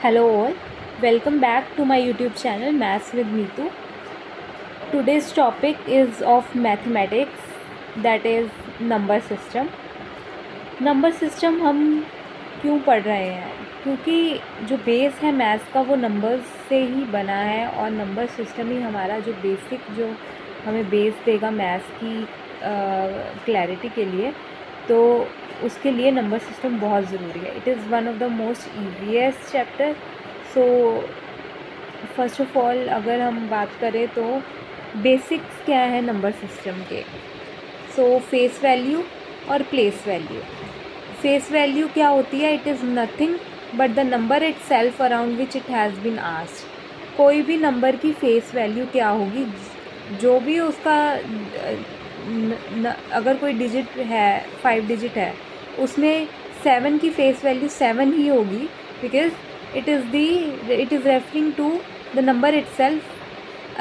Hello all, welcome back to my YouTube channel Maths with Neetu. Today's topic is of mathematics, that is number system. Number system हम क्यों पढ़ रहे हैं? क्योंकि जो base है मैथ्स का वो नंबर्स से ही बना है और नंबर सिस्टम ही हमारा जो बेसिक जो हमें बेस देगा मैथ्स की क्लैरिटी के लिए, तो उसके लिए नंबर सिस्टम बहुत ज़रूरी है. It is one of the most easiest chapter. So first of all अगर हम बात करें तो बेसिक्स क्या है नंबर सिस्टम के. सो फेस वैल्यू और प्लेस वैल्यू. फेस वैल्यू क्या होती है? It is nothing but the number itself around which it has been asked. कोई भी नंबर की फेस वैल्यू क्या होगी? जो भी उसका अगर कोई डिजिट है 5 डिजिट है उसमें 7 की फेस वैल्यू 7 ही होगी, because it is referring to the number itself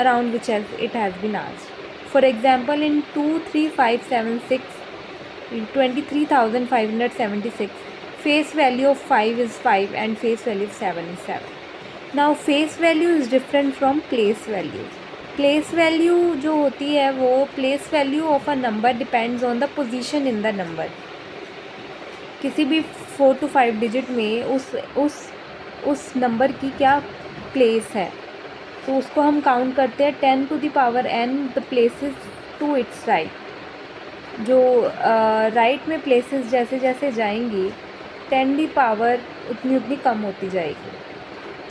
around which it has been asked. For example, in 23576 23,576 face value of 5 is 5 and face value of 7 is 7. Now face value is different from place value. Place value जो होती है वो place value of a number depends on the position in the number. किसी भी 4 to 5 digit में उस number की क्या प्लेस है, तो उसको हम काउंट करते हैं 10 to the power n the places to its right. जो राइट में प्लेसेस जैसे जैसे जाएंगी 10 की पावर उतनी कम होती जाएगी.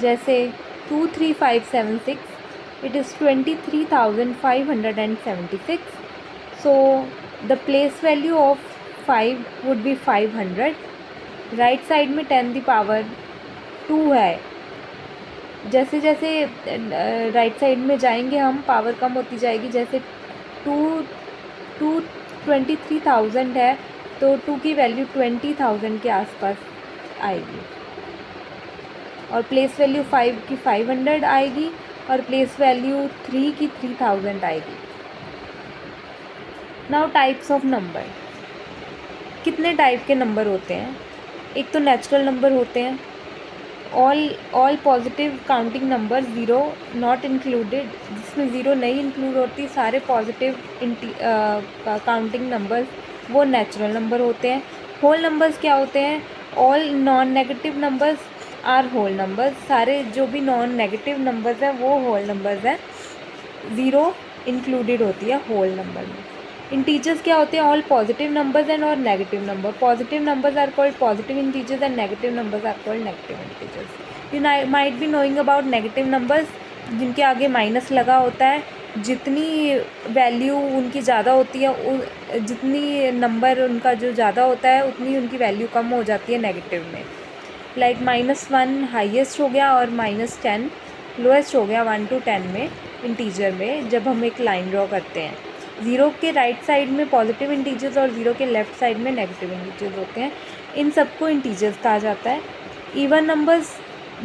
जैसे 23576 it is 23,576. So the place value of 5 would be 500. Right side में 10 की पावर 2 है. जैसे जैसे राइट साइड में जाएंगे हम पावर कम होती जाएगी. जैसे 23,000 है तो 2 की वैल्यू 20,000 के आसपास आएगी और प्लेस वैल्यू 5 की 500 आएगी और प्लेस वैल्यू 3 की 3000 आएगी. Now types of number. कितने टाइप के नंबर होते हैं? एक तो नेचुरल नंबर होते हैं. All positive counting number, zero not included, जिसमें ज़ीरो नहीं इंक्लूड होती, सारे पॉजिटिव काउंटिंग नंबर्स वो नेचुरल नंबर होते हैं. होल नंबर्स क्या होते हैं? All non negative numbers are whole numbers. सारे जो भी नॉन नेगेटिव नंबर्स हैं वो होल नंबर्स हैं. ज़ीरो इंक्लूडेड होती है होल नंबर में. इंटीजर्स क्या होते हैं? ऑल पॉजिटिव नंबर्स एंड और negative number. Positive numbers are called positive integers and negative numbers are called negative integers. You might be knowing about negative numbers जिनके आगे minus लगा होता है. जितनी वैल्यू उनकी ज़्यादा होती है, जितनी नंबर उनका जो ज़्यादा होता है उतनी उनकी वैल्यू कम हो जाती है नेगेटिव में. लाइक -1 हाईएस्ट हो गया और -10 लोएस्ट हो गया 1 to 10 में इंटीजर में, जब हम एक लाइन ड्रॉ करते हैं. ज़ीरो के राइट साइड में पॉजिटिव इंटीजर्स और ज़ीरो के लेफ़्ट साइड में नेगेटिव इंटीजर्स होते हैं. इन सबको इंटीजर्स कहा जाता है. इवन नंबर्स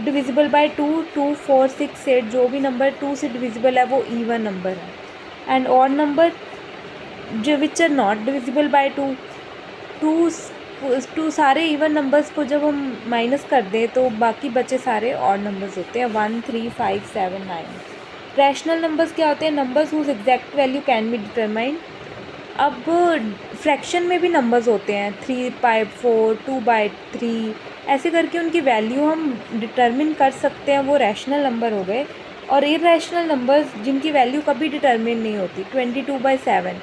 डिविजिबल बाय 2, 2, 4, 6, 8 जो भी नंबर 2 से डिविजिबल है वो इवन नंबर है. एंड ऑड नंबर जो which are not divisible by 2 सारे इवन नंबर्स को जब हम माइनस कर दें तो बाकी बचे सारे ऑड नंबर्स होते हैं. 1, 3, 5, 7, 9. रैशनल नंबर्स क्या होते हैं? Numbers whose exact value can be determined. अब फ्रैक्शन में भी नंबर्स होते हैं 3/4, 2/3, ऐसे करके उनकी वैल्यू हम डिटरमिन कर सकते हैं. वो रैशनल नंबर हो गए. और इरैशनल नंबर्स जिनकी वैल्यू कभी डिटरमिन नहीं होती, 22/7.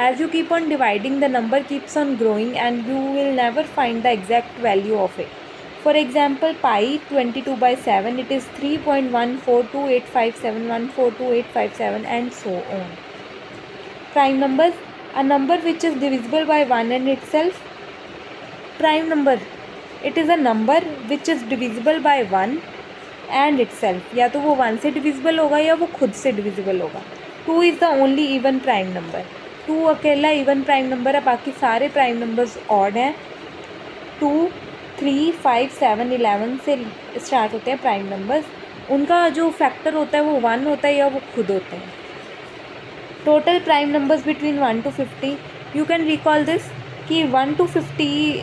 As you keep on dividing the number keeps on growing and you will never find the exact value of it. For example, pi 22/7, it is 3.142857142857 and so on. Prime numbers, a number which is divisible by 1 and itself. Prime number, it is a number which is divisible by 1 and itself. या तो वो 1 से divisible होगा या वो खुद से divisible होगा. 2 is the only even prime number. 2 अकेला even prime number है, बाकी सारे prime numbers odd हैं. 2, 3, 5, 7, 11 से स्टार्ट होते हैं प्राइम नंबर्स. उनका जो फैक्टर होता है वो 1 होता है या वो खुद होते हैं. Total prime numbers between 1 to 50. You can recall this कि 1 to 50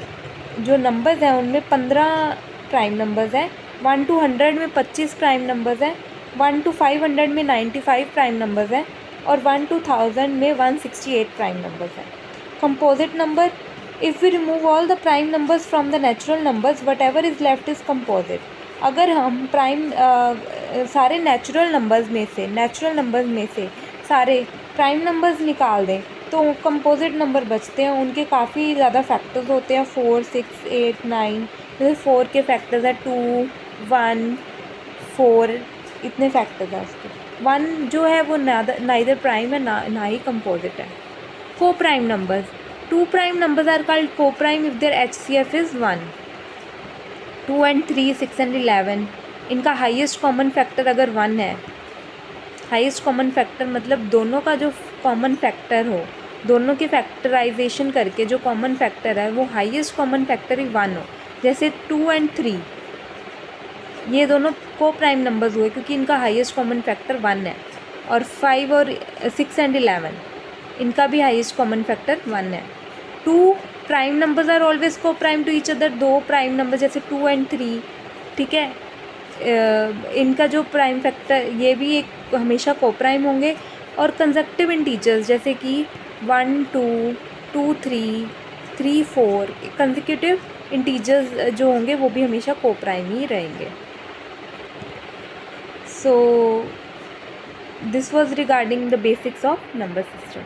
जो नंबर्स हैं उनमें 15 प्राइम नंबर्स हैं 1 to 100 में 25 प्राइम नंबर्स हैं, 1 to 500 में 95 प्राइम नंबर्स हैं और 1 to 1000 में 168 प्राइम नंबर्स हैं. Composite number, if we remove all the prime numbers from the natural numbers whatever is left is composite. अगर हम सारे नेचुरल नंबर्स में से सारे प्राइम नंबर्स निकाल दें तो कंपोजिट नंबर बचते हैं. उनके काफ़ी ज़्यादा फैक्टर्स होते हैं, 4, 6, 8, 9. जैसे 4 के फैक्टर्स हैं 2, 1, 4, इतने फैक्टर्स हैं उसके. 1 जो है वो नाइदर प्राइम है ना ही कंपोजिट है. Coprime numbers, 2 prime numbers are called coprime if there HCF is 1. 2 and 3, 6 and 11, इनका हाईएस्ट कॉमन फैक्टर अगर 1 है, हाईएस्ट कॉमन फैक्टर मतलब दोनों का जो कॉमन फैक्टर हो, दोनों के फैक्टराइजेशन करके जो कॉमन फैक्टर है वो हाईएस्ट कॉमन फैक्टर ही 1 हो. जैसे 2 and 3 ये दोनों को प्राइम नंबर्स हुए क्योंकि इनका हाईएस्ट कॉमन फैक्टर 1 है. और 5 और 6 and 11 इनका भी हाईएस्ट कॉमन फैक्टर 1 है. 2 prime numbers are always coprime to each other. 2 prime number जैसे 2 and 3, ठीक है, इनका जो प्राइम फैक्टर ये भी एक हमेशा को प्राइम होंगे. और कंसेक्टिव इंटीजर्स जैसे कि 1, 2, 2, 3, 3, 4 कंसेक्यूटिव इंटीजर्स जो होंगे वो भी हमेशा को प्राइम ही रहेंगे. So this was regarding the basics of number system.